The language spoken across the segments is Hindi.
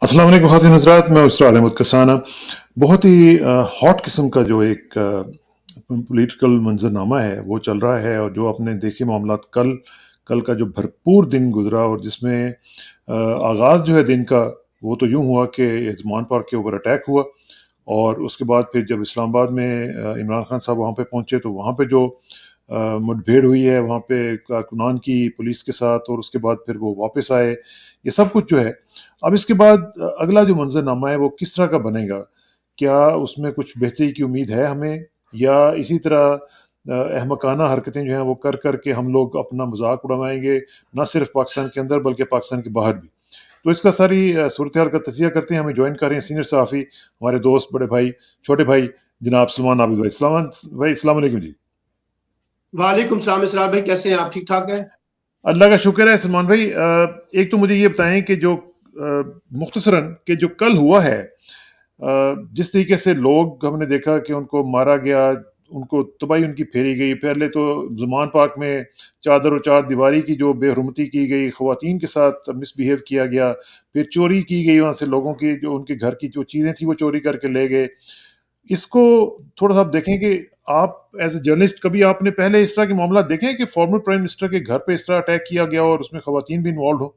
अस्सलाम वालेकुम ख़ातिन हज़रात, मैं उसरा अहमद कसाना। बहुत ही हॉट किस्म का जो एक पॉलिटिकल मंज़रनामा है वो चल रहा है, और जो आपने देखे मामलात कल कल का जो भरपूर दिन गुज़रा, और जिसमें आगाज़ जो है दिन का, वो तो यूँ हुआ कि यज़मान पार्क के ऊपर अटैक हुआ। और उसके बाद फिर जब इस्लामाबाद में इमरान खान साहब वहाँ पे पहुँचे, तो वहाँ पे जो मुठभेड़ हुई है वहाँ पे कारकुनान की पुलिस के साथ, और उसके बाद फिर वो वापस आए। ये सब कुछ जो है, अब इसके बाद अगला जो मंज़रनामा है वो किस तरह का बनेगा? क्या उसमें कुछ बेहतरी की उम्मीद है हमें, या इसी तरह अहमकाना हरकतें जो हैं वो कर के हम लोग अपना मज़ाक उड़ाएँगे, ना सिर्फ़ पाकिस्तान के अंदर बल्कि पाकिस्तान के बाहर भी? तो इसका सारी सूरत-हाल का तज़िया करते हैं। हमें जॉइन कर रहे हैं सीनियर सहाफ़ी, हमारे दोस्त, बड़े भाई, छोटे भाई, जनाब सलमान आबिद भाई। सलमान भाई, अस्सलाम वालेकुम जी। वालेकुम सलाम इसरार भाई, कैसे हैं आप? ठीक ठाक हैं? अल्लाह का शुक्र है सलमान भाई। एक तो मुझे ये बताएं कि जो मुख्तसरन कि जो कल हुआ है, जिस तरीके से लोग हमने देखा कि उनको मारा गया, उनको तबाही उनकी फेरी गई। पहले तो ज़मान पार्क में चादर और चार दीवारी की जो बेहरमती की गई, ख़वातीन के साथ मिसबिहेव किया गया, फिर चोरी की गई वहाँ से लोगों की, जो उनके घर की जो चीज़ें थी वो चोरी करके ले गए। इसको थोड़ा-सा आप देखें कि आप एज़ अ जर्नलिस्ट कभी आपने पहले इस तरह के मामला देखे हैं कि फॉर्मर प्राइम मिनिस्टर के घर पे इस तरह अटैक किया गया और उसमें ख़वातीन भी इन्वॉल्वड हो?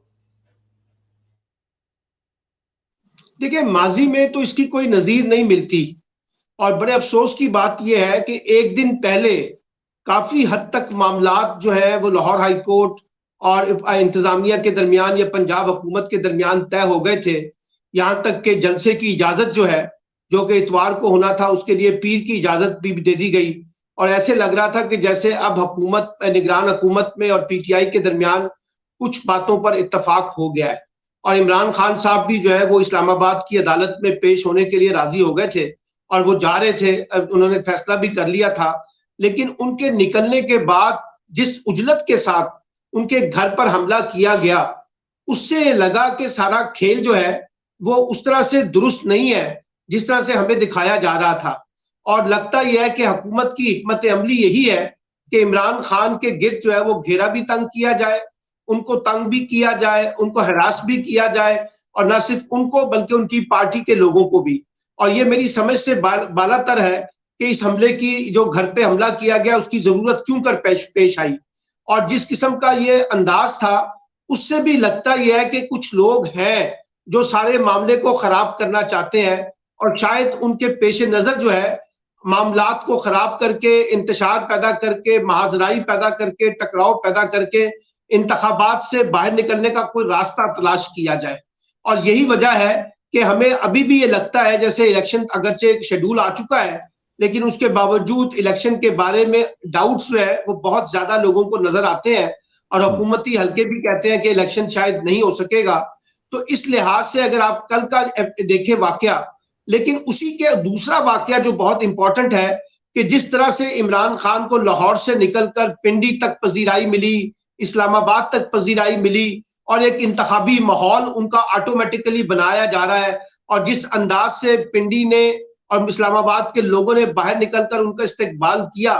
देखिए, माज़ी में तो इसकी कोई नज़ीर नहीं मिलती और बड़े अफ़सोस की बात ये है कि एक दिन पहले काफ़ी हद तक मामलात जो है वो लाहौर हाई कोर्ट और इंतज़ामिया के दरमियान या पंजाब हुकूमत के दरमियान तय हो गए थे। यहाँ तक कि जलसे की इजाज़त जो है, जो कि इतवार को होना था, उसके लिए पीर की इजाज़त भी दे दी गई और ऐसे लग रहा था कि जैसे अब हुकूमत निगरान हुकूमत में और पीटीआई के दरमियान कुछ बातों पर इत्तफाक हो गया है। और इमरान खान साहब भी जो है वो इस्लामाबाद की अदालत में पेश होने के लिए राजी हो गए थे और वो जा रहे थे। उन्होंने फैसला भी कर लिया था, लेकिन उनके निकलने के बाद जिस उजलत के साथ उनके घर पर हमला किया गया, उससे लगा कि सारा खेल जो है वो उस तरह से दुरुस्त नहीं है जिस तरह से हमें दिखाया जा रहा था। और लगता यह है कि हुकूमत की हिकमत अमली यही है कि इमरान खान के गिर्द जो है वो घेरा भी तंग किया जाए, उनको तंग भी किया जाए, उनको हरास भी किया जाए, और ना सिर्फ उनको बल्कि उनकी पार्टी के लोगों को भी। और ये मेरी समझ से बालातर है कि इस हमले की, जो घर पे हमला किया गया, उसकी जरूरत क्यों कर पेश आई। और जिस किस्म का ये अंदाज था, उससे भी लगता यह है कि कुछ लोग हैं जो सारे मामले को खराब करना चाहते हैं और शायद उनके पेश नजर जो है मामलात को खराब करके, इंतशार पैदा करके, महाजराई पैदा करके, टकराव पैदा करके इंतखाबात से बाहर निकलने का कोई रास्ता तलाश किया जाए। और यही वजह है कि हमें अभी भी ये लगता है जैसे इलेक्शन अगरचे शेड्यूल आ चुका है, लेकिन उसके बावजूद इलेक्शन के बारे में डाउट्स जो है वो बहुत ज्यादा लोगों को नजर आते हैं और हुँ। हुकूमती हल्के भी कहते हैं कि इलेक्शन शायद नहीं हो सकेगा। तो इस लिहाज से अगर आप कल का देखें वाकया, लेकिन उसी के दूसरा वाकया जो बहुत इंपॉर्टेंट है कि जिस तरह से इमरान खान को लाहौर से निकलकर पिंडी तक पजीराई मिली, इस्लामाबाद तक पजीराई मिली और एक इंतखाबी माहौल उनका ऑटोमेटिकली बनाया जा रहा है, और जिस अंदाज से पिंडी ने और इस्लामाबाद के लोगों ने बाहर निकलकर उनका इस्तकबाल किया,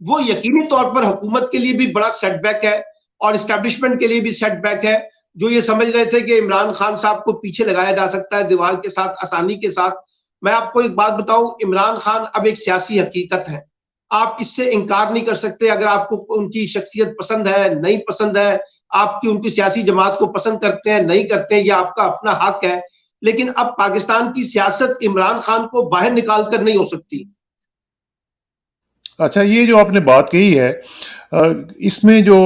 वो यकीनी तौर पर हुकूमत के लिए भी बड़ा सेटबैक है और इस्टेब्लिशमेंट के लिए भी सेटबैक है, जो ये समझ रहे थे कि इमरान खान साहब को पीछे लगाया जा सकता है दीवार के साथ आसानी के साथ। मैं आपको एक बात बताऊं, इमरान खान अब एक सियासी हकीकत है, आप इससे इनकार नहीं कर सकते। अगर आपको उनकी शख्सियत पसंद है, नहीं पसंद है, आपकी उनकी सियासी जमात को पसंद करते हैं, नहीं करते हैं, यह आपका अपना हक है, लेकिन अब पाकिस्तान की सियासत इमरान खान को बाहर निकाल कर नहीं हो सकती। अच्छा, ये जो आपने बात कही है, इसमें जो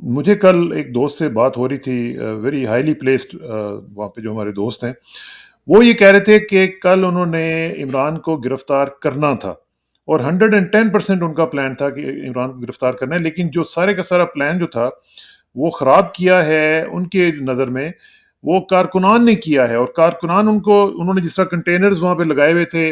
मुझे कल एक दोस्त से बात हो रही थी, वेरी हाईली प्लेस्ड, वहाँ पे जो हमारे दोस्त हैं, वो ये कह रहे थे कि कल उन्होंने इमरान को गिरफ्तार करना था, और 110% उनका प्लान था कि इमरान को गिरफ्तार करना है, लेकिन जो सारे का सारा प्लान जो था वो ख़राब किया है उनके नज़र में, वो कारकुनान ने किया है। और कारकुनान, उनको उन्होंने जिस तरह कंटेनर्स वहाँ पे लगाए हुए थे,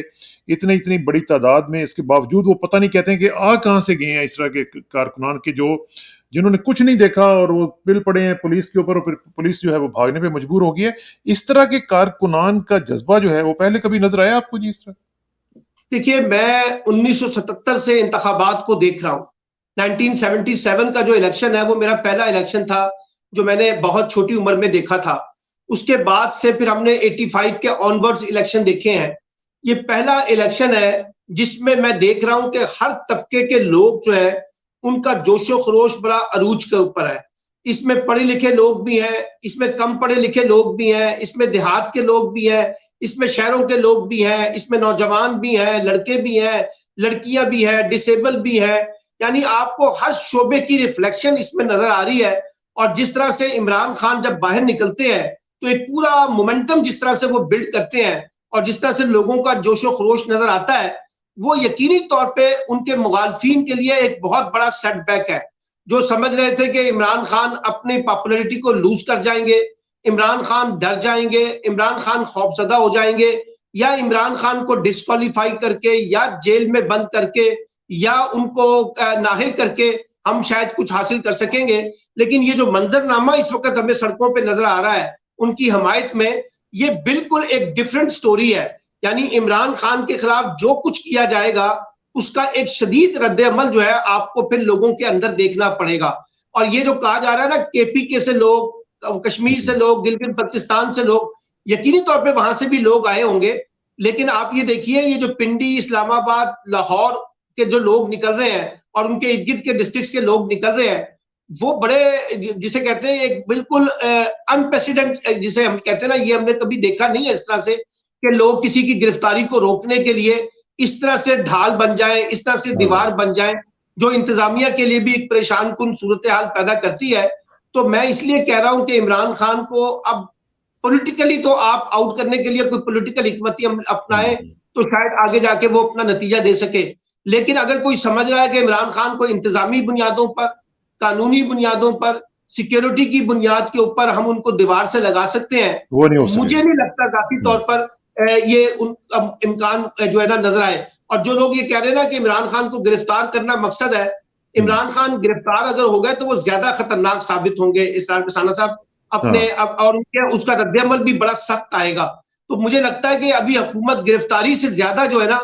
इतनी इतनी बड़ी तादाद में, इसके बावजूद वो पता नहीं कहते हैं कि आ कहाँ से गए हैं इस तरह के कारकुनान के, जो जिन्होंने कुछ नहीं देखा और वो पिल पड़े हैं पुलिस के ऊपर, और फिर पुलिस जो है वो भागने पे मजबूर हो गई है। इस तरह के कारकुनान का जज्बा जो है वो पहले कभी नजर आया आपको जी इस तरह? देखिए, मैं 1977 से इंतखाबात को देख रहा हूँ। 1977 का जो इलेक्शन है वो मेरा पहला इलेक्शन था जो मैंने बहुत छोटी उम्र में देखा था। उसके बाद से फिर हमने 85 के ऑनवर्ड्स इलेक्शन देखे हैं। ये पहला इलेक्शन है जिसमें मैं देख रहा हूं कि हर तबके के लोग जो है उनका जोशो खरोश बड़ा अरूज के ऊपर है। इसमें पढ़े लिखे लोग भी हैं, इसमें कम पढ़े लिखे लोग भी हैं, इसमें देहात के लोग भी हैं, इसमें शहरों के लोग भी हैं, इसमें नौजवान भी हैं, लड़के भी हैं, लड़कियां भी हैं, डिसेबल भी हैं। यानी आपको हर शोबे की रिफ्लेक्शन इसमें नजर आ रही है। और जिस तरह से इमरान खान जब बाहर निकलते हैं तो एक पूरा मोमेंटम जिस तरह से वो बिल्ड करते हैं और जिस तरह से लोगों का जोशो खरोश नजर आता है, वो यकीनी तौर पे उनके मुखालफिन के लिए एक बहुत बड़ा सेटबैक है। जो समझ रहे थे कि इमरान खान अपनी पॉपुलैरिटी को लूज कर जाएंगे, इमरान खान डर जाएंगे, इमरान खान खौफजदा हो जाएंगे, या इमरान खान को डिस्क्वालीफाई करके या जेल में बंद करके या उनको नाहिल करके हम शायद कुछ हासिल कर सकेंगे। लेकिन ये जो मंजरनामा इस वक्त हमें सड़कों पे नजर आ रहा है उनकी हमायत में, ये बिल्कुल एक डिफरेंट स्टोरी है। यानी इमरान खान के खिलाफ जो कुछ किया जाएगा उसका एक शदीद रद्द-ए-अमल जो है आपको फिर लोगों के अंदर देखना पड़ेगा। और ये जो कहा जा रहा है ना, केपीके से लोग, कश्मीर से लोग, गिलगित बल्तिस्तान से लोग, यकीनी तौर पे वहां से भी लोग आए होंगे। लेकिन आप ये देखिए, ये जो पिंडी, इस्लामाबाद, लाहौर के जो लोग निकल रहे हैं और उनके इर्द गिर्द के डिस्ट्रिक्ट के लोग निकल रहे हैं, वो बड़े, जिसे कहते हैं एक बिल्कुल अनप्रेसिडेंट, जिसे हम कहते हैं ना, ये हमने कभी देखा नहीं है इस तरह से कि लोग किसी की गिरफ्तारी को रोकने के लिए इस तरह से ढाल बन जाए, इस तरह से दीवार बन जाए, जो इंतजामिया के लिए भी एक परेशान कुन सूरत हाल पैदा करती है। तो मैं इसलिए कह रहा हूं कि इमरान खान को अब पॉलिटिकली तो आप आउट करने के लिए कोई पॉलिटिकल हिकमत अपनाए तो शायद आगे जाके वो अपना नतीजा दे सके। लेकिन अगर कोई समझ रहा है कि इमरान खान को इंतजामी बुनियादों पर, कानूनी बुनियादों पर, सिक्योरिटी की बुनियाद के ऊपर हम उनको दीवार से लगा सकते हैं, वो नहीं हो मुझे सकेगा। नहीं लगता जाती तौर पर ये इम्कान जो है ना नजर आए। और जो लोग ये कह रहे हैं ना कि इमरान खान को गिरफ्तार करना मकसद है, इमरान खान गिरफ्तार अगर हो गए तो वो ज्यादा खतरनाक साबित होंगे इसरार कसाना साहब अपने हाँ, और उनके उसका रद्द-ए-अमल भी बड़ा सख्त आएगा। तो मुझे लगता है कि अभी हुकूमत गिरफ्तारी से ज्यादा जो है ना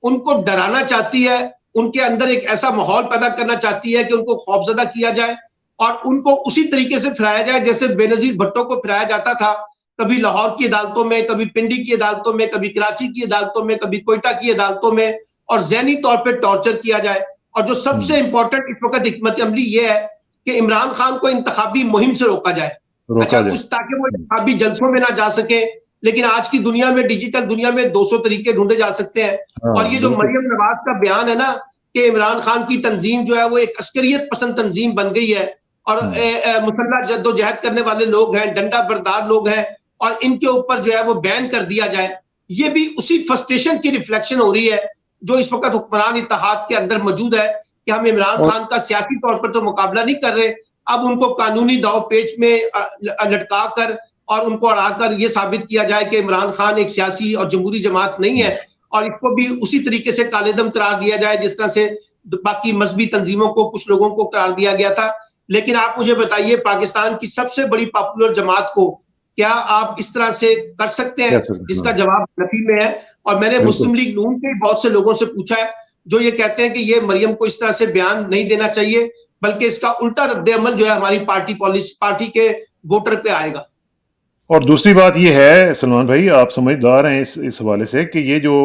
उनको डराना चाहती है, उनके अंदर एक ऐसा माहौल पैदा करना चाहती है कि उनको खौफजदा किया जाए और उनको उसी तरीके से फिराया जाए जैसे बेनजीर भुट्टो को फिराया जाता था, कभी लाहौर की अदालतों में, कभी पिंडी की अदालतों में, कभी कराची की अदालतों में, कभी कोयटा की अदालतों में, और ज़हनी तौर पे टॉर्चर किया जाए। और जो सबसे इंपॉर्टेंट इस वक्त हिकमत अमली ये है कि इमरान खान को इंतखाबी मुहिम से रोका जाए। अच्छा, रोका जाए। उस ताकि वो इंतखाबी जलसों में ना जा सके। लेकिन आज की दुनिया में, डिजिटल दुनिया में 200 तरीके ढूंढे जा सकते हैं। हाँ, और ये जो बिल्कुल। मरियम नवाज का बयान है ना कि इमरान खान की तंजीम जो है वो एक अस्करियत पसंद तंजीम बन गई है और मुसल्ला जद्दोजहद करने वाले लोग हैं, डंडा बरदार लोग हैं, और इनके ऊपर जो है वो बैन कर दिया जाए, ये भी उसी फ्रस्ट्रेशन की रिफ्लेक्शन हो रही है जो इस वक्त हुक्मरान इत्तेहाद के अंदर मौजूद है कि हम इमरान और खान का सियासी तौर पर तो मुकाबला नहीं कर रहे, अब उनको कानूनी दाव पेच में लटका कर और उनको अड़ाकर ये साबित किया जाए कि इमरान खान एक सियासी और जमहूरी जमात नहीं है, और इसको भी उसी तरीके से कालेदम करार दिया जाए जिस तरह से बाकी मजहबी तंजीमों को, कुछ लोगों को करार दिया गया था। लेकिन आप मुझे बताइए, पाकिस्तान की सबसे बड़ी पॉपुलर जमात को क्या आप इस तरह से कर सकते हैं? जिसका जवाब नफी में है। और मैंने मुस्लिम लीग नून के बहुत से लोगों से पूछा है जो ये कहते हैं कि ये मरियम को इस तरह से बयान नहीं देना चाहिए, बल्कि इसका उल्टा रद्द-ए-अमल जो है हमारी पार्टी के वोटर पे आएगा। और दूसरी बात ये है सलमान भाई, आप समझदार हैं इस हवाले से कि ये जो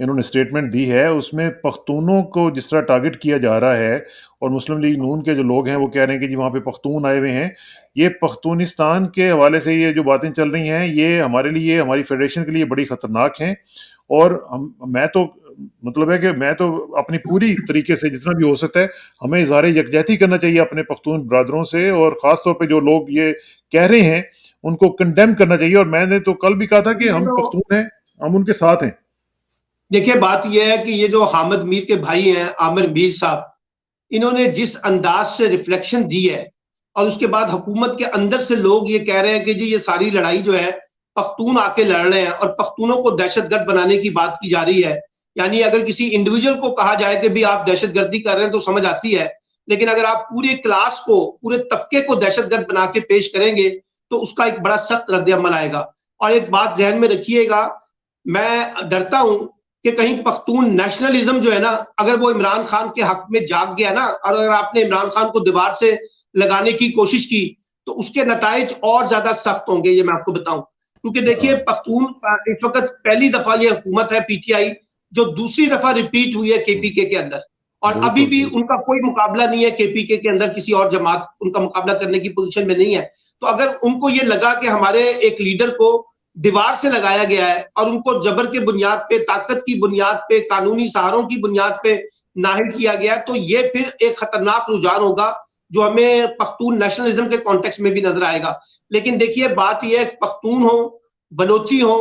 इन्होंने स्टेटमेंट दी है उसमें पख्तूनों को जिस तरह टारगेट किया जा रहा है, और मुस्लिम लीग नून के जो लोग हैं वो कह रहे हैं कि जी वहाँ पे पख्तून आए हुए हैं। ये पख्तूनिस्तान के हवाले से ये जो बातें चल रही हैं ये हमारे लिए, हमारी फेडरेशन के लिए बड़ी ख़तरनाक हैं। और मैं तो, मतलब है कि मैं तो अपनी पूरी तरीके से जितना भी हो सकता है हमें इज़हार यकजहती करना चाहिए अपने पख्तून ब्रादरों से, और ख़ास तौर पे जो लोग ये कह रहे हैं उनको कंडेम करना चाहिए। और मैंने तो कल भी कहा था कि हम पख्तून हैं, हम उनके साथ हैं। देखिए, बात यह है कि ये जो हामिद मीर के भाई हैं, आमिर मीर साहब, इन्होंने जिस अंदाज से रिफ्लेक्शन दी है और उसके बाद हुकूमत के अंदर से लोग ये कह रहे हैं कि जी ये सारी लड़ाई जो है पख्तून आके लड़ रहे हैं और पख्तूनों को दहशतगर्द बनाने की बात की जा रही है। यानी अगर किसी इंडिविजुअल को कहा जाए कि भी आप दहशतगर्दी कर रहे हैं तो समझ आती है, लेकिन अगर आप पूरे क्लास को, पूरे तबके को दहशतगर्द बना के पेश करेंगे तो उसका एक बड़ा सख्त रद्द-ए-अमल आएगा। और एक बात जहन में रखिएगा, मैं डरता हूं कि कहीं पख्तून नेशनलिज्म जो है ना, अगर वो इमरान खान के हक में जाग गया ना, और अगर आपने इमरान खान को दीवार से लगाने की कोशिश की, तो उसके नताइज और ज्यादा सख्त होंगे, ये मैं आपको बताऊं। क्योंकि देखिए, पख्तून इस वक्त पहली दफा ये हुकूमत है पीटीआई जो दूसरी दफा रिपीट हुई है केपीके के अंदर, और अभी भी उनका कोई मुकाबला नहीं है केपीके के अंदर, किसी और जमात उनका मुकाबला करने की पोजीशन में नहीं है। तो अगर उनको ये लगा कि हमारे एक लीडर को दीवार से लगाया गया है और उनको जबर के बुनियाद पे, ताकत की बुनियाद पे, कानूनी सहारों की बुनियाद पे नाहिल किया गया, तो ये फिर एक खतरनाक रुझान होगा जो हमें पख्तून नेशनलिज्म के कॉन्टेक्स्ट में भी नजर आएगा। लेकिन देखिए, बात यह है, पख्तून हो, बलोची हो,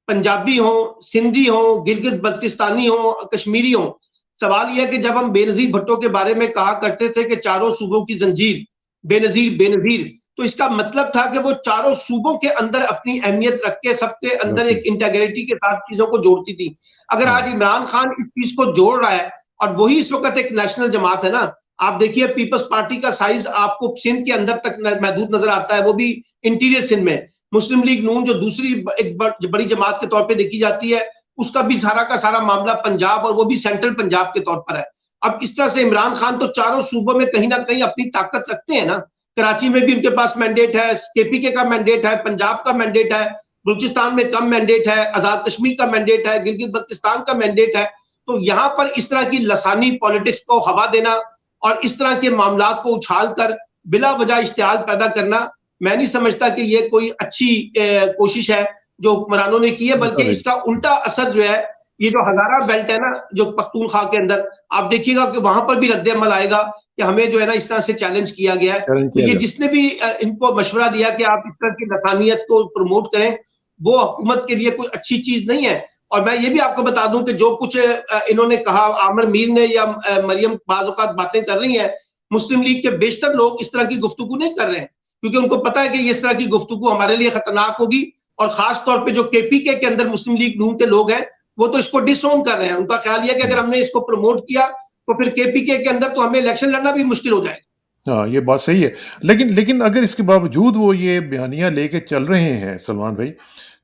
पंजाबी हो, सिंधी हो, गिलगित बल्तिस्तानी हो, कश्मीरी हो, सवाल यह है कि जब हम बेनजीर भुट्टो के बारे में कहा करते थे कि चारों सूबों की जंजीर, बेनजीर बेनजीर, तो इसका मतलब था कि वो चारों सूबों के अंदर अपनी अहमियत रख के सबके अंदर एक इंटेग्रिटी के साथ चीजों को जोड़ती थी। अगर आज इमरान खान इस चीज को जोड़ रहा है, और वही इस वक्त एक नेशनल जमात है ना, आप देखिए पीपल्स पार्टी का साइज आपको सिंध के अंदर तक महदूद नजर आता है, वो भी इंटीरियर सिंध में। मुस्लिम लीग नून जो दूसरी एक बड़ी जमात के तौर पर देखी जाती है, उसका भी सारा का सारा मामला पंजाब, और वो भी सेंट्रल पंजाब के तौर पर है। अब इस तरह से इमरान खान तो चारों सूबों में कहीं ना कहीं अपनी ताकत रखते हैं ना। कराची में भी उनके पास मैंडेट है, केपीके का मैंडेट है, पंजाब का मैंडेट है, बलूचिस्तान में कम मैंडेट है, आजाद कश्मीर का मैंडेट है, गिलगित बल्तिस्तान का मैंडेट है। तो यहां पर इस तरह की लसानी पॉलिटिक्स को हवा देना और इस तरह के मामला को उछाल कर बिला वजह इश्तिहाल पैदा करना, मैं नहीं समझता कि ये कोई अच्छी कोशिश है जो हुक्मरानों ने की है, बल्कि इसका उल्टा असर जो है, ये जो हजारा बेल्ट है ना जो पख्तूनख्वा के अंदर, आप देखिएगा कि वहां पर भी रद्द अमल आएगा कि हमें जो है ना इस तरह से चैलेंज किया गया है। तो ये जिसने भी इनको मशवरा दिया कि आप इस तरह की लसानियत को प्रमोट करें, वो हुकूमत के लिए कोई अच्छी चीज नहीं है। और मैं ये भी आपको बता दूं कि जो कुछ इन्होंने कहा, आमिर मीर ने या मरियम बाज़ औक़ात बातें कर रही है, मुस्लिम लीग के बेशतर लोग इस तरह की गुफ्तगू नहीं कर रहे हैं, क्योंकि उनको पता है कि ये इस तरह की गुफ्तगू हमारे लिए खतरनाक होगी। और खास तौर पे जो केपीके के अंदर मुस्लिम लीग नून के लोग हैं, वो तो इसको डिसोन कर रहे हैं। उनका ख्याल यह है कि अगर हमने इसको प्रमोट किया तो फिर केपीके के अंदर तो हमें इलेक्शन लड़ना भी मुश्किल हो जाएगा। हाँ, ये बात सही है। लेकिन अगर इसके बावजूद वो ये बयानियां लेके चल रहे हैं सलमान भाई,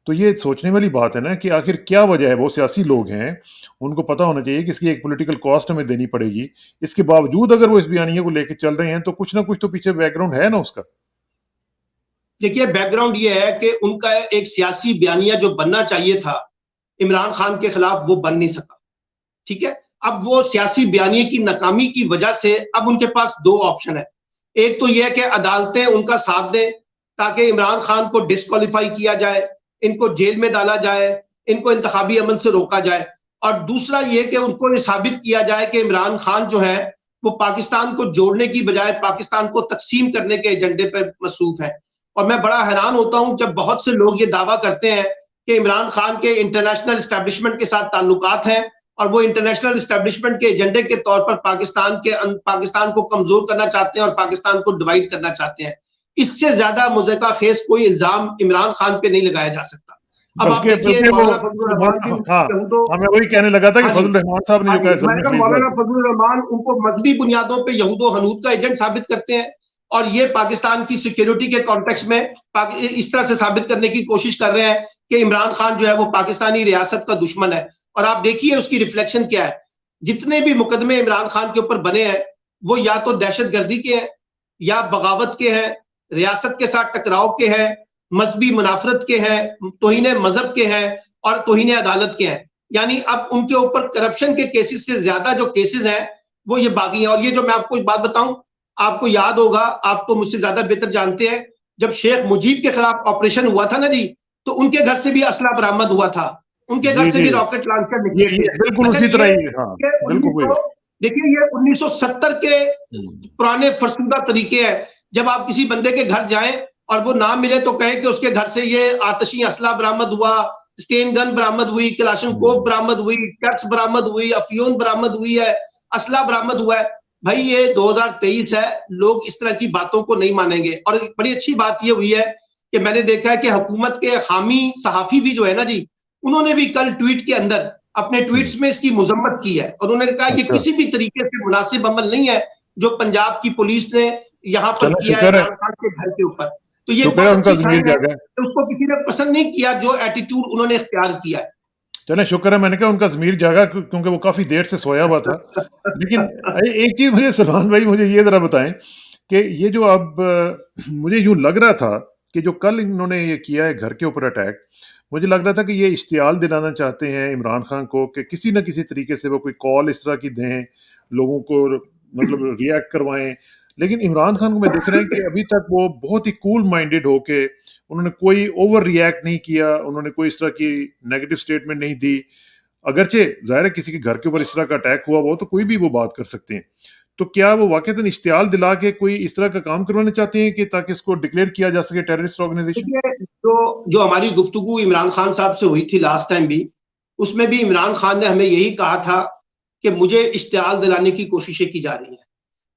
तो ये सोचने वाली बात है ना कि आखिर क्या वजह है। वो सियासी लोग हैं, उनको पता होना चाहिए कि इसकी एक पॉलिटिकल कॉस्ट हमें देनी पड़ेगी। इसके बावजूद अगर वो इस बयानिया को लेके चल रहे हैं, तो कुछ ना कुछ तो पीछे बैकग्राउंड है ना उसका। देखिए, बैकग्राउंड ये है कि उनका एक सियासी बयानिया जो बनना चाहिए था इमरान खान के खिलाफ, वो बन नहीं सका। ठीक है, अब वो सियासी बयानिए की नाकामी की वजह से अब उनके पास दो ऑप्शन है। एक तो यह है कि अदालतें उनका साथ दें ताकि इमरान खान को डिस्क्वालीफाई किया जाए, इनको जेल में डाला जाए, इनको इंतखाबी अमल से रोका जाए। और दूसरा यह कि उनको ये साबित किया जाए कि इमरान खान जो है वो पाकिस्तान को जोड़ने की बजाय पाकिस्तान को तकसीम करने के एजेंडे पर मसरूफ है। और मैं बड़ा हैरान होता हूं जब बहुत से लोग ये दावा करते हैं कि इमरान खान के इंटरनेशनल एस्टेब्लिशमेंट के साथ ताल्लुकात हैं और वो इंटरनेशनल एस्टेब्लिशमेंट के एजेंडे के तौर पर पाकिस्तान को कमजोर करना चाहते हैं और पाकिस्तान को डिवाइड करना चाहते हैं। इससे ज्यादा मुज़क्का खेज कोई इल्जाम इमरान खान पे नहीं लगाया जा सकता। अब आप देखिए, मौलाना फजलुर रहमान, हाँ, मैं वही कहने लगा था कि फजलुर रहमान साहब ने जो कहा, मौलाना फजलुर रहमान उनको मजहबी बुनियादों पे यहूदो हनूद का एजेंट साबित करते हैं, और ये पाकिस्तान की सिक्योरिटी के कॉन्टेक्स्ट में इस तरह से साबित करने की कोशिश कर रहे हैं कि इमरान खान जो है वो पाकिस्तानी रियासत का दुश्मन है। और आप देखिए उसकी रिफ्लेक्शन क्या है। जितने भी मुकदमे इमरान खान के ऊपर बने हैं, वो या तो दहशतगर्दी के हैं, या बगावत के हैं, रियासत के साथ टकराव के हैं, मजहबी मुनाफरत के हैं, तौहीन मजहब के हैं, और तौहीन अदालत के हैं। यानी अब उनके ऊपर करप्शन के केसेस से ज्यादा जो केसेस हैं वो ये बागी हैं। और ये जो मैं आपको एक बात बताऊं, आपको याद होगा, आप तो मुझसे ज्यादा बेहतर जानते हैं, जब शेख मुजीब के खिलाफ ऑपरेशन हुआ था ना जी, तो उनके घर से भी असला बरामद हुआ था, उनके घर से भी रॉकेट लॉन्चर निकले थे। बिल्कुल उसी तरह ही, हाँ, बिल्कुल। देखिए, ये 1970 के पुराने फरसुदा तरीके हैं। जब आप किसी बंदे के घर जाएं और वो ना मिले तो कहें कि उसके घर से ये आतशी असला बरामद हुआ, स्टेन गन बरामद हुई, क्लाशनकोव बरामद हुई, टैक्स बरामद हुई, अफयून बरामद हुई है, असला बरामद हुआ है। भाई ये 2023 है, लोग इस तरह की बातों को नहीं मानेंगे। और बड़ी अच्छी बात ये हुई है कि मैंने देखा है कि हुकूमत के हामी सहाफी भी जो है ना जी, उन्होंने भी कल ट्वीट के अंदर अपने ट्वीट्स में इसकी मुजम्मत की है, और उन्होंने कहा ये किसी भी तरीके से मुनासिब अमल नहीं है जो पंजाब की पुलिस ने यहाँ पर किया है इमरान खान के घर के ऊपर। तो ये बहुत अच्छी साइन है, उसको किसी ने पसंद नहीं किया जो एटीट्यूड उन्होंने इख्तियार किया है। चले, शुक्र है, मैंने कहा उनका ज़मीर जागा, क्योंकि वो काफी देर से सोया हुआ था। लेकिन एक चीज मुझे सलमान भाई, मुझे ये जरा बताएं, कि ये जो अब मुझे यूं लग रहा था कि जो कल इन्होंने ये किया है घर के ऊपर अटैक, मुझे लग रहा था कि ये इश्तियाल दिलाना चाहते हैं इमरान खान को कि किसी न किसी तरीके से वो कोई कॉल इस तरह की दें, लोगों को मतलब रिएक्ट करवाएं। लेकिन इमरान खान को मैं देख रहा है कि अभी तक वो बहुत ही कूल माइंडेड होके उन्होंने कोई ओवर रिएक्ट नहीं किया, उन्होंने कोई इस तरह की नेगेटिव स्टेटमेंट नहीं दी। अगरचे ज़ाहिर है किसी के घर के ऊपर इस तरह का अटैक हुआ वो तो कोई भी वो बात कर सकते हैं। तो क्या वो वाक़ईतन इश्तियाल दिला के कोई इस तरह का काम करवाना चाहते हैं कि ताकि इसको डिक्लेयर किया जा सके टेररिस्ट ऑर्गेनाइजेशन? देखिए, तो जो हमारी गुफ्तगू इमरान खान साहब से हुई थी लास्ट टाइम भी, उसमें भी इमरान खान ने हमें यही कहा था कि मुझे इश्तियाल दिलाने की कोशिशें की जा रही हैं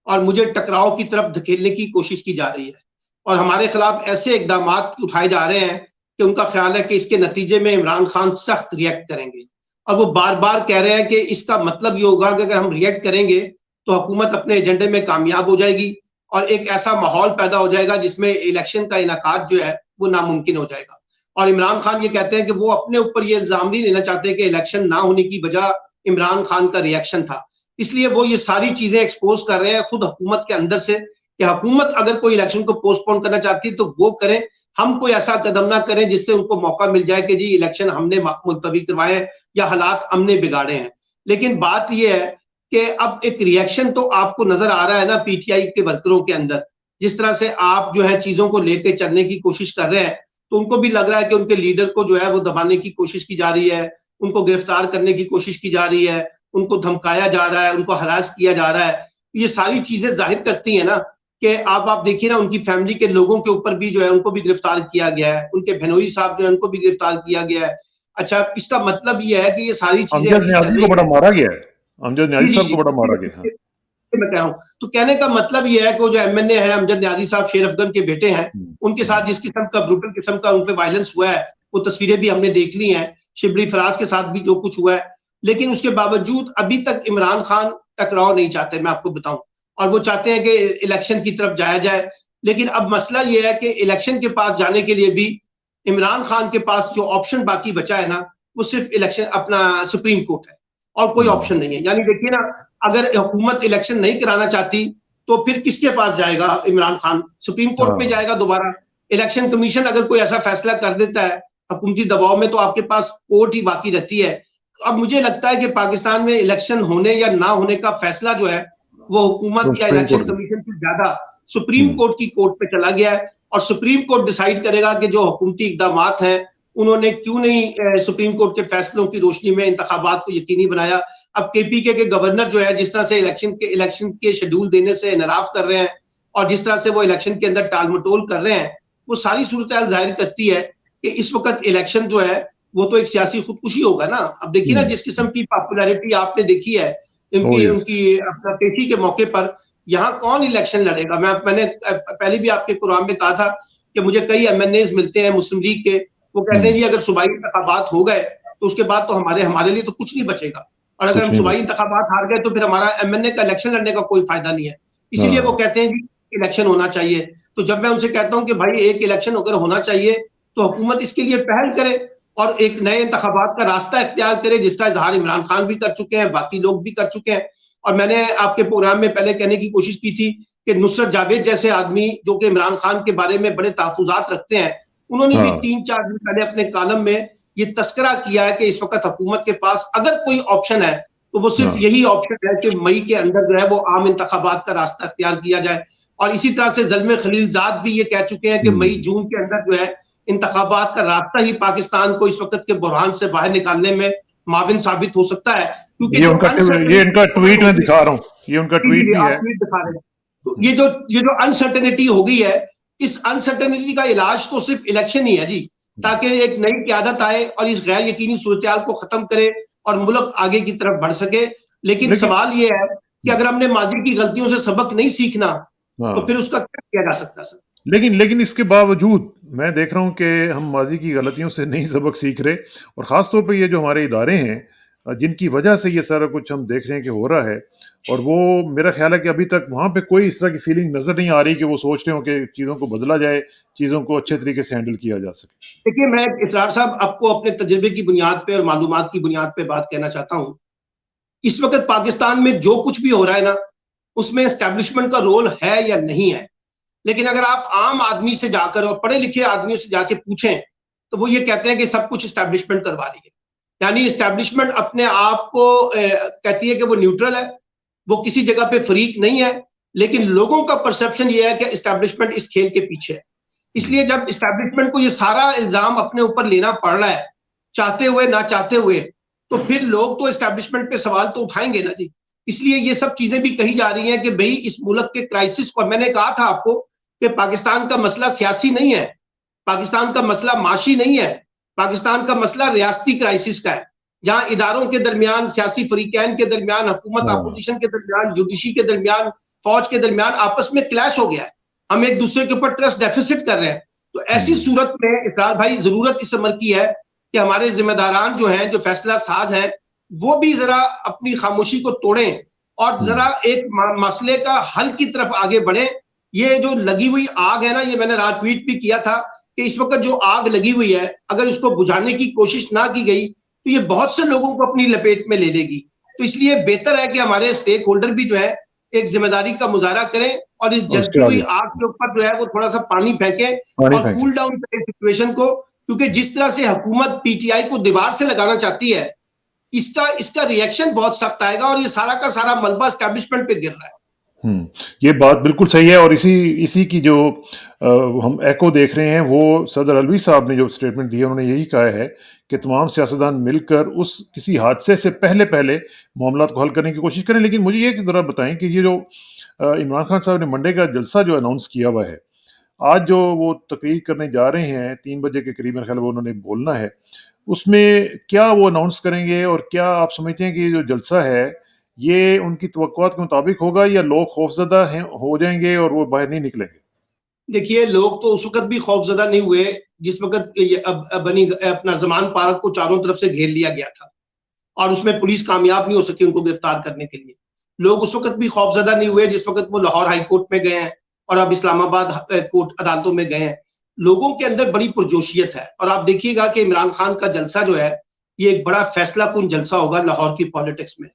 और मुझे टकराव की तरफ धकेलने की कोशिश की जा रही है और हमारे खिलाफ ऐसे इकदाम उठाए जा रहे हैं कि उनका ख्याल है कि इसके नतीजे में इमरान खान सख्त रिएक्ट करेंगे। और वो बार बार कह रहे हैं कि इसका मतलब ये होगा कि अगर हम रिएक्ट करेंगे तो हुकूमत अपने एजेंडे में कामयाब हो जाएगी और एक ऐसा माहौल पैदा हो जाएगा जिसमें इलेक्शन का इनेकाद जो है वो नामुमकिन हो जाएगा। और इमरान खान ये कहते हैं कि वो अपने ऊपर ये इल्जाम नहीं लेना चाहते कि इलेक्शन ना होने की वजह इमरान खान का रिएक्शन था, इसलिए वो ये सारी चीजें एक्सपोज कर रहे हैं खुद हुकूमत के अंदर से कि हुकूमत अगर कोई इलेक्शन को पोस्टपोन करना चाहती है तो वो करें, हम कोई ऐसा कदम ना करें जिससे उनको मौका मिल जाए कि जी इलेक्शन हमने मुलतवी करवाए हैं या हालात हमने बिगाड़े हैं। लेकिन बात यह है कि अब एक रिएक्शन तो आपको नजर आ रहा है ना पीटीआई के वर्करों के अंदर, जिस तरह से आप जो है चीजों को लेके चलने की कोशिश कर रहे हैं, तो उनको भी लग रहा है कि उनके लीडर को जो है वो दबाने की कोशिश की जा रही है, उनको गिरफ्तार करने की कोशिश की जा रही है, उनको धमकाया जा रहा है, उनको हरास किया जा रहा है। ये सारी चीजें जाहिर करती है ना कि आप देखिए ना उनकी फैमिली के लोगों के ऊपर भी जो है उनको भी गिरफ्तार किया गया है, उनके बहनोई साहब जो है उनको भी गिरफ्तार किया गया है। अच्छा, इसका मतलब ये है कि ये सारी चीजें अमजद अभी चल न्याजी रही को बड़ा है। मारा गया है, अमजद जी न्याजी जी साहब जी, को बड़ा मारा गया है। मैं कह रहा हूँ तो कहने का मतलब ये है कि वो जो एमएनए है अमजद न्याजी साहब शेर अफगन के बेटे हैं, उनके हम्म। साथ जिस किस्म का ब्रूटल किस्म का उन पे वायलेंस हुआ है वो तस्वीरें भी हमने देख ली हैं, शिबली फराज के साथ भी जो कुछ हुआ है। लेकिन उसके बावजूद अभी तक इमरान खान टकराव नहीं चाहते, मैं आपको बताऊं, और वो चाहते हैं कि इलेक्शन की तरफ जाया जाए। लेकिन अब मसला ये है कि इलेक्शन के पास जाने के लिए भी इमरान खान के पास जो ऑप्शन बाकी बचा है ना वो सिर्फ इलेक्शन अपना सुप्रीम कोर्ट है और कोई ऑप्शन नहीं है। यानी देखिए ना, अगर हुकूमत इलेक्शन नहीं कराना चाहती तो फिर किसके पास जाएगा इमरान खान? सुप्रीम कोर्ट में हाँ जाएगा दोबारा। इलेक्शन कमीशन अगर कोई ऐसा फैसला कर देता है हुकूमती दबाव में तो आपके पास कोर्ट ही बाकी रहती है। अब मुझे लगता है कि पाकिस्तान में इलेक्शन होने या ना होने का फैसला जो है वो हुकूमत तो या सुप्रीम इलेक्शन कोर्ट में। कमीशन से ज्यादा सुप्रीम हम्म। कोर्ट की कोर्ट पे चला गया है और सुप्रीम कोर्ट डिसाइड करेगा कि जो हुकूमती इकदाम हैं उन्होंने क्यों नहीं सुप्रीम कोर्ट के फैसलों की रोशनी में इंतखाबात को यकीनी बनाया। अब केपीके के गवर्नर जो है जिस तरह से इलेक्शन के शेड्यूल देने से नाराज कर रहे हैं और जिस तरह से वो इलेक्शन के अंदर टाल मटोल कर रहे हैं, वो सारी सूरत जाहिर करती है कि इस वक्त इलेक्शन जो है वो तो एक सियासी खुदकुशी होगा ना। अब देखिए ना जिस किस्म की पॉपुलैरिटी आपने देखी है ओह इनकी यस। उनकी अपना पेशी के मौके पर, यहाँ कौन इलेक्शन लड़ेगा? मैंने पहले भी आपके प्रोग्राम में कहा था कि मुझे कई एमएनएज मिलते हैं मुस्लिम लीग के, वो कहते हैं जी अगर सूबाई इंतखाबात हो गए तो उसके बाद तो हमारे हमारे लिए तो कुछ नहीं बचेगा और अगर कुछ हम नहीं सूबाई बचा। इंतखाबात हार गए तो फिर हमारा एमएनए का इलेक्शन लड़ने का कोई फायदा नहीं है। इसीलिए वो हाँ कहते हैं जी इलेक्शन होना चाहिए। तो जब मैं उनसे कहता हूं कि भाई एक इलेक्शन अगर होना चाहिए तो हुकूमत इसके लिए पहल करे और एक नए इंतखाबात का रास्ता इख्तियार करे, जिसका इजहार इमरान खान भी कर चुके हैं, बाकी लोग भी कर चुके हैं। और मैंने आपके प्रोग्राम में पहले कहने की कोशिश की थी कि नुसरत जावेद जैसे आदमी जो कि इमरान खान के बारे में बड़े तहफुजात रखते हैं, उन्होंने भी हाँ 3-4 दिन पहले अपने कालम में ये तस्करा किया है कि इस वक्त हुकूमत के पास अगर कोई ऑप्शन है तो वो सिर्फ हाँ। यही ऑप्शन है कि मई के अंदर जो है वो आम इंतखाबात का रास्ता इख्तियार किया जाए। और इसी तरह से ज़ल्मे खलीलजाद भी ये कह चुके हैं कि मई जून के अंदर जो है इंतखाबात का रास्ता ही पाकिस्तान को इस वक्त के बुरहान से बाहर निकालने में माविन साबित हो सकता है, क्योंकि ये जो उनका ये अनसर्टेनिटी इनका ट्वीट में दिखा रहा हूँ, ये उनका ट्वीट भी आप है। ट्वीट दिखा रहे हैं, तो ये जो अनसर्टेनिटी हो गई है, इस अनसर्टेनिटी का इलाज तो सिर्फ इलेक्शन ही है जी, ताकि एक नई क्यादत आए और इस गैर यकीनी सूरत को खत्म करे और मुल्क आगे की तरफ बढ़ सके। लेकिन लेकिन सवाल ये है कि अगर हमने माजी की गलतियों से सबक नहीं सीखना तो फिर हाँ, उसका क्या किया जा सकता है सर? लेकिन इसके बावजूद मैं देख रहा हूँ कि हम माजी की गलतियों से नहीं सबक सीख रहे, और ख़ास तौर पे ये जो हमारे इदारे हैं जिनकी वजह से ये सारा कुछ हम देख रहे हैं कि हो रहा है, और वो मेरा ख्याल है कि अभी तक वहाँ पे कोई इस तरह की फीलिंग नज़र नहीं आ रही कि वो सोच रहे हो कि चीज़ों को बदला जाए, चीज़ों को अच्छे तरीके से हैंडल किया जा सके। देखिए, मैं इसरार साहब आपको अपने तजुर्बे की बुनियाद पे और मालूमात की बुनियाद पे बात कहना चाहता हूँ। इस वक्त पाकिस्तान में जो कुछ भी हो रहा है ना, उसमें एस्टेब्लिशमेंट का रोल है या नहीं है, लेकिन अगर आप आम आदमी से जाकर और पढ़े लिखे आदमियों से जाके पूछें तो वो ये कहते हैं कि सब कुछ इस्टेब्लिशमेंट करवा रही है। यानी इस्टेब्लिशमेंट अपने आप को कहती है कि वो न्यूट्रल है, वो किसी जगह पे फरीक नहीं है, लेकिन लोगों का परसेप्शन ये है कि इस्टेब्लिशमेंट इस खेल के पीछे है। इसलिए जब इस्टेब्लिशमेंट को ये सारा इल्जाम अपने ऊपर लेना पड़ रहा है, चाहते हुए ना चाहते हुए, तो फिर लोग तो इस्टेब्लिशमेंट पे सवाल तो उठाएंगे ना जी। इसलिए ये सब चीजें भी कही जा रही हैं कि भाई इस मुल्क के क्राइसिस को, मैंने कहा था आपको कि पाकिस्तान का मसला सियासी नहीं है, पाकिस्तान का मसला माशी नहीं है, पाकिस्तान का मसला रियासती क्राइसिस का है, जहां इदारों के दरमियान, सियासी फरीकैन के दरमियान, हुकूमत हाँ। अपोजिशन के दरमियान, जुडिशरी के दरमियान, फौज के दरमियान आपस में क्लैश हो गया है। हम एक दूसरे के ऊपर ट्रस्ट डेफिसिट कर रहे हैं। तो ऐसी सूरत में इकरार भाई जरूरत इस अमर की है कि हमारे जिम्मेदारान जो हैं, जो फैसला साज हैं, वो भी जरा अपनी खामोशी को तोड़ें और जरा एक मसले का हल की तरफ आगे बढ़े। ये जो लगी हुई आग है ना, ये मैंने रात ट्वीट भी किया था कि इस वक्त जो आग लगी हुई है, अगर इसको बुझाने की कोशिश ना की गई तो ये बहुत से लोगों को अपनी लपेट में ले लेगी। तो इसलिए बेहतर है कि हमारे स्टेक होल्डर भी जो है एक जिम्मेदारी का मुजाहरा करें और इस और जलती उसके हुई आगे आग के ऊपर जो है वो थोड़ा सा पानी फेंकें पानी और फेंके। कूल डाउन करें सिचुएशन को। क्योंकि जिस तरह से हुकूमत पीटीआई को दीवार से लगाना चाहती है, इसका इसका रिएक्शन बहुत सख्त आएगा और ये सारा का सारा मलबा एस्टैब्लिशमेंट पे गिर रहा है। ये बात बिल्कुल सही है। और इसी इसी की जो हम एको देख रहे हैं, वो सदर अलवी साहब ने जो स्टेटमेंट दी है, उन्होंने यही कहा है कि तमाम सियासतदान मिलकर उस किसी हादसे से पहले पहले मामला को हल करने की कोशिश करें। लेकिन मुझे ये ज़रा बताएं कि ये जो इमरान खान साहब ने मंडे का जलसा जो अनाउंस किया हुआ है, आज जो वो तकरीर करने जा रहे हैं 3 बजे के करीब, मेरे ख्याल वो उन्होंने बोलना है, उसमें क्या वो अनाउंस करेंगे? और क्या आप समझते हैं कि ये जो जलसा है, ये उनकी तवक्कुआत के मुताबिक होगा या लोग खौफजदा हैं हो जाएंगे और वो बाहर नहीं निकलेंगे? देखिए, लोग तो उस वक्त भी खौफजदा नहीं हुए जिस वक्त ये अब बनी अपना जमान पार्क को चारों तरफ से घेर लिया गया था और उसमें पुलिस कामयाब नहीं हो सकी उनको गिरफ्तार करने के लिए। लोग उस वक्त भी खौफजदा नहीं हुए जिस वक्त वो लाहौर हाई कोर्ट में गए हैं और अब इस्लामाबाद कोर्ट अदालतों में गए हैं। लोगों के अंदर बड़ी पुरजोशियत है और आप देखिएगा कि इमरान खान का जलसा जो है, ये एक बड़ा फैसला कुन जलसा होगा लाहौर की पॉलिटिक्स में।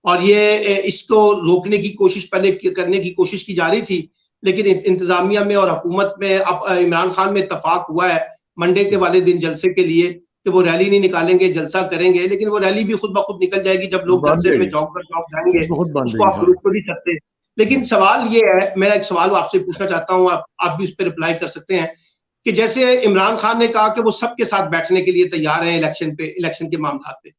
और ये इसको रोकने की कोशिश पहले करने की कोशिश की जा रही थी, लेकिन इंतजामिया में और हुकूमत में अब इमरान खान में इत्तेफाक हुआ है मंडे के वाले दिन जलसे के लिए कि वो रैली नहीं निकालेंगे, जलसा करेंगे। लेकिन वो रैली भी खुद ब खुद निकल जाएगी जब लोग बन जलसे में जाएगी, जॉब पर जॉब जाएंगे, बहुत बन उसको जाएगी। आप हाँ। रोक तो नहीं सकते। लेकिन सवाल ये है, मैं एक सवाल आपसे पूछना चाहता हूँ, आप भी उस पर रिप्लाई कर सकते हैं कि जैसे इमरान खान ने कहा कि वो सबके साथ बैठने के लिए तैयार है इलेक्शन के मामला पे।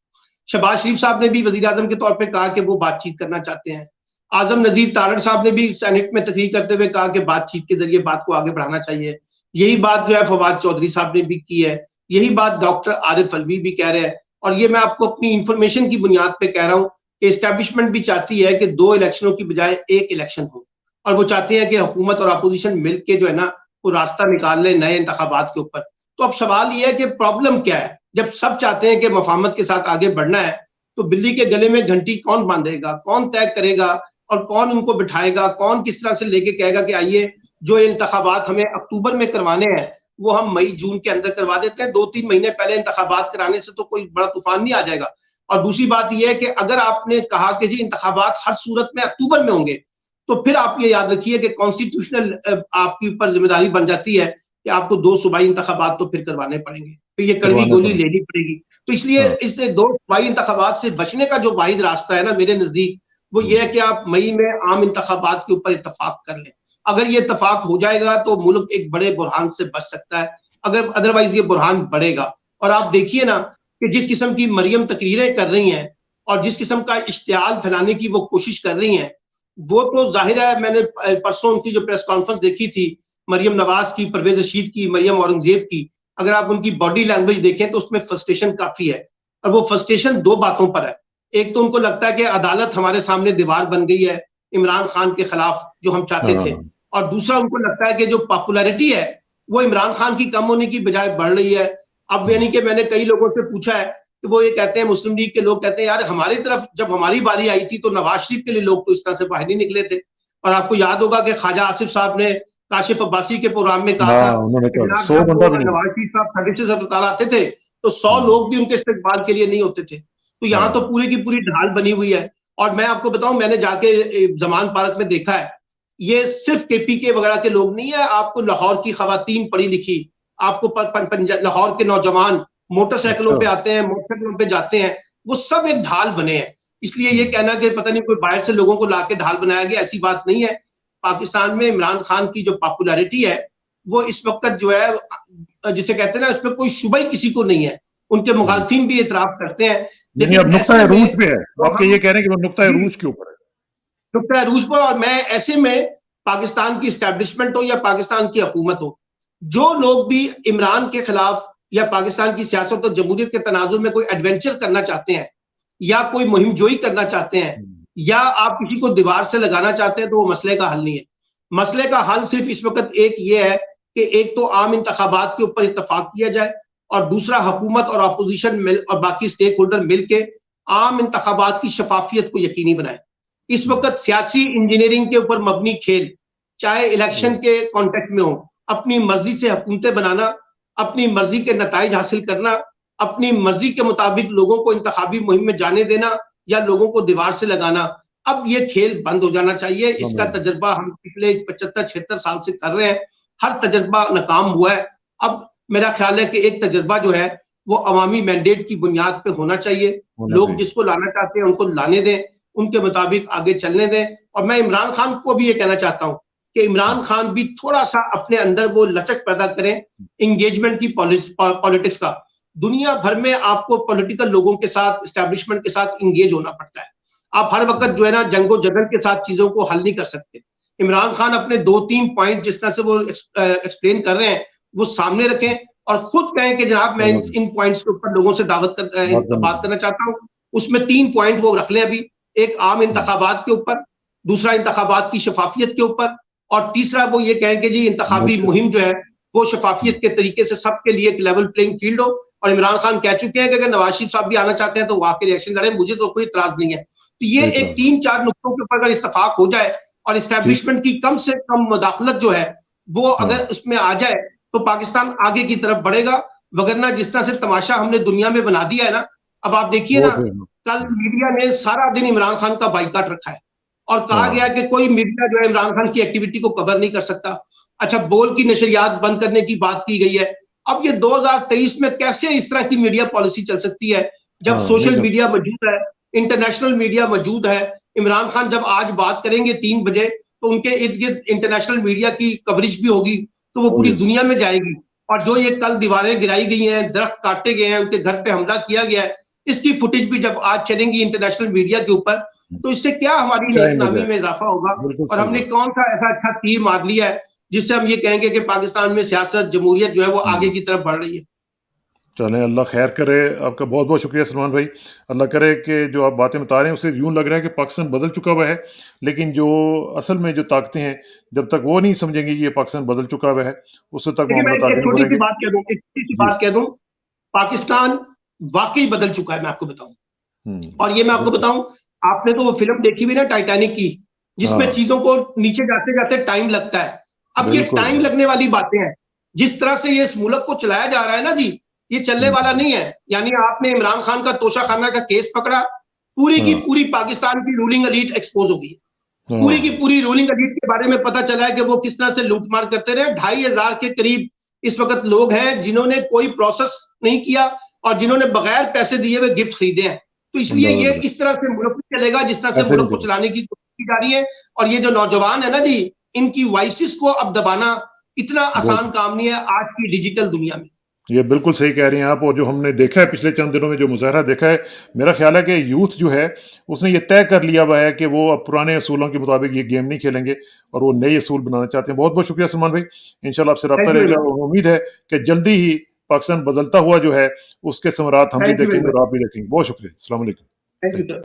शहबाज शरीफ साहब ने भी वजीर आजम के तौर पर कहा कि वो बातचीत करना चाहते हैं। आजम नजीर तारड़ साहब ने भी सेनेट में तकरीर करते हुए कहा कि बातचीत के जरिए बात को आगे बढ़ाना चाहिए। यही बात जो है फवाद चौधरी साहब ने भी की है, यही बात डॉक्टर आरिफ अलवी भी कह रहे हैं। और ये मैं आपको अपनी इंफॉर्मेशन की बुनियाद पे कह रहा हूँ कि एस्टेब्लिशमेंट भी चाहती है कि 2 इलेक्शनों की बजाय 1 इलेक्शन हो और वो चाहते हैं कि हुकूमत और अपोजिशन मिलकर जो है ना वो रास्ता निकाल ले नए इंतखाबात के ऊपर। तो अब सवाल ये है कि प्रॉब्लम क्या है? जब सब चाहते हैं कि मफाहमत के साथ आगे बढ़ना है, तो बिल्ली के गले में घंटी कौन बांधेगा, कौन तय करेगा और कौन उनको बिठाएगा, कौन किस तरह से लेके कहेगा कि आइए जो इंतखाबात हमें अक्टूबर में करवाने हैं वो हम मई जून के अंदर करवा देते हैं। 2-3 महीने पहले इंतखाबात कराने से तो कोई बड़ा तूफान नहीं आ जाएगा। और दूसरी बात यह है कि अगर आपने कहा कि जी इंतखाबात हर सूरत में अक्टूबर में होंगे, तो फिर आप ये याद रखिए कि कॉन्स्टिट्यूशनल आपके ऊपर जिम्मेदारी बन जाती है कि आपको 2 सूबाई इंतखाबात तो फिर करवाने पड़ेंगे, फिर ये कड़वी करवाना गोली पड़ेगा। लेनी पड़ेगी। तो इसलिए हाँ। इस 2 सूबाई इंतखाबात से बचने का जो वाहिद रास्ता है ना मेरे नजदीक, वो ये है कि आप मई में आम इंतखाबात के ऊपर इत्तेफाक कर लें। अगर ये इत्तेफाक हो जाएगा तो मुल्क एक बड़े बुरहान से बच सकता है, अगर अदरवाइज ये बुरहान बढ़ेगा। और आप देखिए ना कि जिस किस्म की मरियम तकरीरें कर रही हैं और जिस किस्म का इश्तियाल फैलाने की वो कोशिश कर रही हैं, वो तो जाहिर है, मैंने परसों उनकी जो प्रेस कॉन्फ्रेंस देखी थी, मरियम नवाज की, परवेज रशीद की, मरियम औरंगजेब की, अगर आप उनकी बॉडी लैंग्वेज देखें तो उसमें फ्रस्ट्रेशन काफी है। और वो फ्रस्ट्रेशन 2 बातों पर है। एक तो उनको लगता है कि अदालत हमारे सामने दीवार बन गई है इमरान खान के खिलाफ जो हम चाहते थे, हाँ। और दूसरा उनको लगता है कि जो पॉपुलैरिटी है वो इमरान खान की कम होने की बजाय बढ़ रही है। अब यानी कि मैंने कई लोगों से पूछा है तो वो ये कहते हैं, मुस्लिम लीग के लोग कहते हैं यार हमारी तरफ जब हमारी बारी आई थी तो नवाज शरीफ के लिए लोग तो इस तरह से बाहर नहीं निकले थे। और आपको याद होगा कि ख्वाजा आसिफ साहब ने काशिफ अब्बासी के प्रोग्राम में कहा था हाँ, उन्होंने कि कहा जनाब 100 जब बंदा भी नहीं। नवाज शरीफ साहब सर्विसेज अस्पताल आते थे तो 100 लोग भी उनके इस्तेकबाल के लिए नहीं होते थे। तो यहाँ तो हाँ। पूरी की पूरी ढाल बनी हुई है। और मैं आपको बताऊं, मैंने जाके जमान पार्क में देखा है ये सिर्फ केपीके वगैरह के लोग नहीं है, आपको लाहौर की खवातीन पढ़ी लिखी, आपको लाहौर के नौजवान मोटरसाइकिलों अच्छा। पे आते हैं, मोटरसाइकिलों पे जाते हैं, वो सब एक ढाल बने हैं। इसलिए ये कहना कि पता नहीं कोई बाहर से लोगों को लाके ढाल बनाया गया, ऐसी बात नहीं है। पाकिस्तान में इमरान खान की जो पॉपुलैरिटी है वो इस वक्त जो है, जिसे कहते हैं ना, उसमें कोई शुबा ही किसी को नहीं है। उनके मुखालफिन भी इतराफ करते हैं। नहीं, अब लेकिन नुक्ता ऐसे रूज में पे है, तो आपके हम ये कह रहे हैं कि वो नुक्ता जी रूज के ऊपर है। नुक्ता अरूज पर, और मैं ऐसे में पाकिस्तान की स्टैब्लिशमेंट हो या पाकिस्तान की हुकूमत हो, जो लोग भी इमरान के खिलाफ या पाकिस्तान की सियासत और जमहूरियत के तनाजुर में कोई एडवेंचर करना चाहते हैं या कोई मुहिम जोई करना चाहते हैं या आप किसी को दीवार से लगाना चाहते हैं, तो वो मसले का हल नहीं है। मसले का हल सिर्फ इस वक्त एक ये है कि एक तो आम इंतखाबात के ऊपर इत्तफाक किया जाए, और दूसरा हुकूमत और अपोजिशन मिल और बाकी स्टेक होल्डर मिल के आम इंतखाबात की शफाफियत को यकीनी बनाए। इस वक्त सियासी इंजीनियरिंग के ऊपर मबनी खेल, चाहे इलेक्शन के कॉन्टेक्ट में हो, अपनी मर्जी से हुकूमतें बनाना, अपनी मर्जी के नताइज हासिल करना, अपनी मर्जी के मुताबिक लोगों को इंतखाबी मुहिम में जाने देना या लोगों को दीवार से लगाना, अब ये खेल बंद हो जाना चाहिए। इसका तजर्बा हम पिछले 75-76 साल से कर रहे हैं, हर तजर्बा नाकाम हुआ है। अब मेरा ख्याल है कि एक तजर्बा जो है वो अवामी मैंडेट की बुनियाद पे होना चाहिए। लोग जिसको लाना चाहते हैं उनको लाने दें, उनके मुताबिक आगे चलने दें। और मैं इमरान खान को भी ये कहना चाहता हूं कि इमरान खान भी थोड़ा सा अपने अंदर वो लचक पैदा करें इंगेजमेंट की पॉलिटिक्स का। दुनिया भर में आपको पॉलिटिकल लोगों के साथ, एस्टेब्लिशमेंट के साथ इंगेज होना पड़ता है। आप हर वक्त जो है ना जंगो जदल के साथ चीजों को हल नहीं कर सकते। इमरान खान अपने 2-3 पॉइंट जिस तरह से वो एक्सप्लेन कर रहे हैं वो सामने रखें और खुद कहें कि जनाब मैं इन पॉइंट्स के ऊपर लोगों से बात करना चाहता हूं। उसमें 3 पॉइंट वो रख लें अभी, एक आम इंतखाबात के ऊपर, दूसरा इंतखाबात की शफाफियत के ऊपर, और तीसरा वो ये कहें कि जी इंतखाबी मुहिम जो है वो शफाफियत के तरीके से सबके लिए एक लेवल प्लेइंग फील्ड हो। और इमरान खान कह चुके हैं कि अगर नवाज शरीफ साहब भी आना चाहते हैं तो वो आके इलेक्शन लड़े, मुझे तो कोई इतराज नहीं है। तो ये एक 3-4 नुक्तों के ऊपर अगर इत्तेफाक हो जाए और इस्टेब्लिशमेंट की कम से कम मुदाखलत जो है वो अगर उसमें आ जाए तो पाकिस्तान आगे की तरफ बढ़ेगा। वगरना जिस तरह से तमाशा हमने दुनिया में बना दिया है ना, अब आप देखिए ना, कल मीडिया ने सारा दिन इमरान खान का बाइकाट रखा है और कहा गया कि कोई मीडिया जो है इमरान खान की एक्टिविटी को कवर नहीं कर सकता। अच्छा, बोल की नशरियात बंद करने की बात की गई है। अब ये 2023 में कैसे इस तरह की मीडिया पॉलिसी चल सकती है जब सोशल मीडिया मौजूद है, इंटरनेशनल मीडिया मौजूद है। इमरान खान जब आज बात करेंगे 3 बजे तो उनके इर्द गिर्द इंटरनेशनल मीडिया की कवरेज भी होगी, तो वो पूरी दुनिया में जाएगी। और जो ये कल दीवारें गिराई गई हैं, दरख्त काटे गए हैं, उनके घर पे हमला किया गया है, इसकी फुटेज भी जब आज चलेंगी इंटरनेशनल मीडिया के ऊपर, तो इससे क्या हमारी नेकनामी में इजाफा होगा। और हमने कौन सा ऐसा अच्छा तीर मार लिया है जिससे हम ये कहेंगे कि पाकिस्तान में सियासत, जमहूरियत जो है वो आगे की तरफ बढ़ रही है। चलें, अल्लाह खैर करे। आपका बहुत बहुत शुक्रिया सलमान भाई। अल्लाह करे कि जो आप बातें बता रहे हैं उससे यूं लग रहा है कि पाकिस्तान बदल चुका हुआ है, लेकिन जो असल में जो ताकतें हैं जब तक वो नहीं समझेंगी कि ये पाकिस्तान बदल चुका हुआ है, उस तक मामला आगे नहीं छोटी सी बढ़ेंगे। बात कह दूं, एक छोटी सी बात कह दूं, पाकिस्तान वाकई बदल चुका है, मैं आपको बताऊं। और ये मैं आपको बताऊं, आपने तो वो फिल्म देखी हुई ना टाइटैनिक की, जिसमें चीजों को नीचे जाते जाते टाइम लगता है। अब ये टाइम लगने वाली बातें हैं। जिस तरह से ये इस मुल्क को चलाया जा रहा है ना जी, ये चलने वाला नहीं है। यानी आपने इमरान खान का तोशाखाना का केस पकड़ा, पूरी की पूरी पाकिस्तान की रूलिंग एलीट एक्सपोज हो गई है। पूरी की पूरी रूलिंग एलीट के बारे में पता चला है कि वो किस तरह से लूटमार करते रहे। 2500 के करीब इस वक्त लोग हैं जिन्होंने कोई प्रोसेस नहीं किया और जिन्होंने बगैर पैसे दिए हुए गिफ्ट खरीदे हैं। तो इसलिए ये इस तरह से मुल्क चलेगा जिस तरह से मुल्क को चलाने की कोशिश की जा रही है। और ये जो नौजवान है ना जी, इनकी वॉइसेस को अब दबाना इतना आसान काम नहीं है आज की डिजिटल दुनिया में। ये बिल्कुल सही कह रही हैं आप। और जो हमने देखा है पिछले चंद दिनों में, जो मुजाहरा देखा है, मेरा ख्याल है कि यूथ जो है उसने ये तय कर लिया हुआ है कि वो अब पुराने असूलों के मुताबिक ये गेम नहीं खेलेंगे और वो नए असूल बनाना चाहते हैं। बहुत बहुत शुक्रिया सलमान भाई, इंशाल्लाह आपसे रब्ता रहेगा। उम्मीद है कि जल्दी ही पाकिस्तान बदलता हुआ जो है उसके समरात हम भी देखेंगे और आप भी देखेंगे। बहुत शुक्रिया। अस्सलाम वालेकुम। Thank you sir.